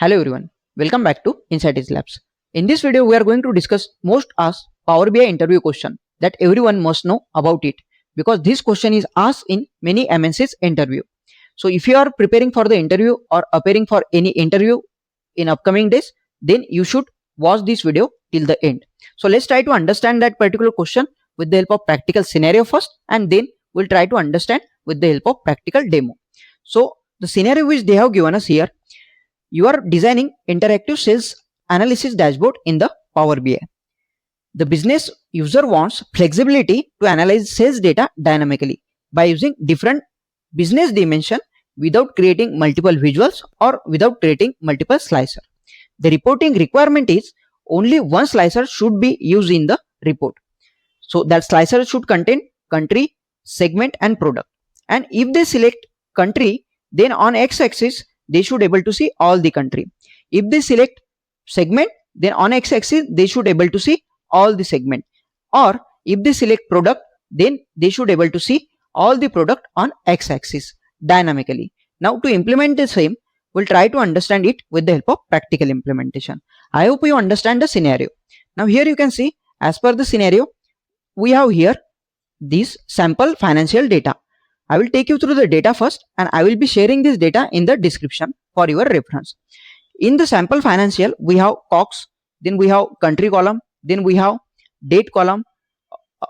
Hello everyone, welcome back to Insights Labs. In this video, we are going to discuss most asked Power BI interview question that everyone must know about it because this question is asked in many MNCs interview. So if you are preparing for the interview or appearing for any interview in upcoming days, then you should watch this video till the end. So let's try to understand that particular question with the help of practical scenario first, and then we'll try to understand with the help of practical demo. So the scenario which they have given us here, you are designing interactive sales analysis dashboard in the Power BI. The business user wants flexibility to analyze sales data dynamically by using different business dimension without creating multiple visuals or without creating multiple slicers. The reporting requirement is only one slicer should be used in the report. So that slicer should contain country, segment and product. And if they select country, then on x-axis they should able to see all the country. If they select segment, then on x-axis they should able to see all the segment. Or if they select product, then they should able to see all the product on x-axis dynamically. Now to implement the same, we'll try to understand it with the help of practical implementation. I hope you understand the scenario. Now here you can see, as per the scenario, we have here this sample financial data. I will take you through the data first, and I will be sharing this data in the description for your reference. In the sample financial, we have COGS, then we have country column, then we have date column.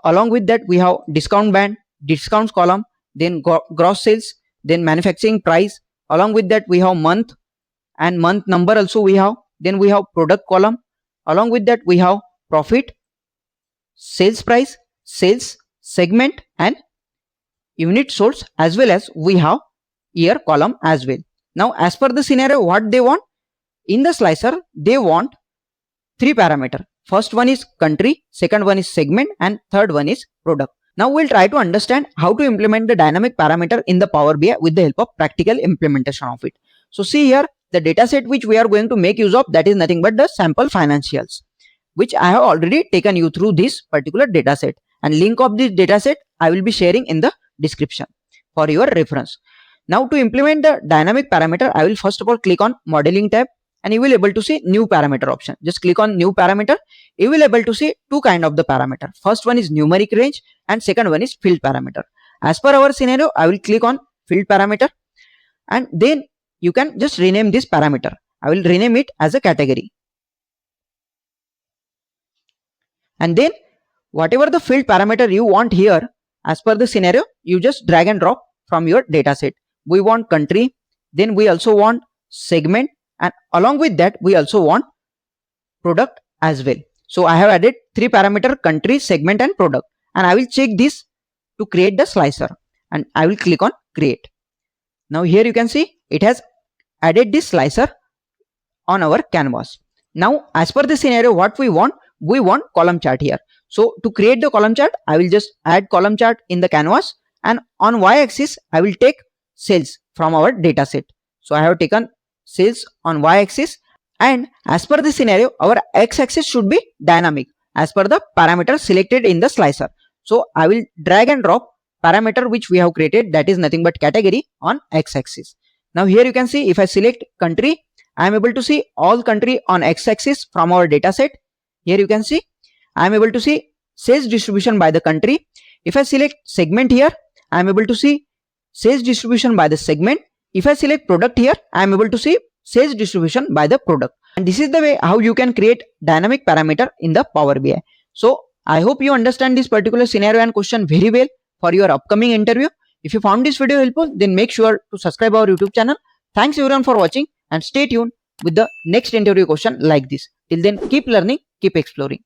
Along with that, we have discount band, discounts column, then gross sales, then manufacturing price. Along with that, we have month and month number also we have. Then we have product column. Along with that, we have profit, sales price, sales, segment and unit source, as well as we have year column as well. Now as per the scenario, what they want in the slicer, they want three parameters. First one is country, second one is segment and third one is product. Now we'll try to understand how to implement the dynamic parameter in the Power BI with the help of practical implementation of it. So see here, the data set which we are going to make use of, that is nothing but the sample financials, which I have already taken you through this particular data set, and link of this data set I will be sharing in the description for your reference. Now to implement the dynamic parameter, I will first of all click on modeling tab, and you will able to see new parameter option. Just click on new parameter. You will able to see two kind of the parameter. First one is numeric range and second one is field parameter. As per our scenario, I will click on field parameter, and then you can just rename this parameter. I will rename it as a category. And then whatever the field parameter you want here, as per the scenario, you just drag and drop from your data set. We want country, then we also want segment, and along with that we also want product as well. So I have added three parameter, country, segment and product, and I will check this to create the slicer, and I will click on create. Now here you can see it has added this slicer on our canvas. Now as per the scenario, what we want column chart here. So to create the column chart, I will just add column chart in the canvas, and on y-axis I will take sales from our data set. So I have taken sales on y-axis, and as per the scenario, our x-axis should be dynamic as per the parameter selected in the slicer. So I will drag and drop parameter which we have created, that is nothing but category, on x-axis. Now here you can see, if I select country, I am able to see all country on x-axis from our data set. Here you can see I am able to see sales distribution by the country. If I select segment here, I am able to see sales distribution by the segment. If I select product here, I am able to see sales distribution by the product. And this is the way how you can create dynamic parameter in the Power BI. So I hope you understand this particular scenario and question very well for your upcoming interview. If you found this video helpful, then make sure to subscribe our YouTube channel. Thanks everyone for watching, and stay tuned with the next interview question like this. Till then, keep learning, keep exploring.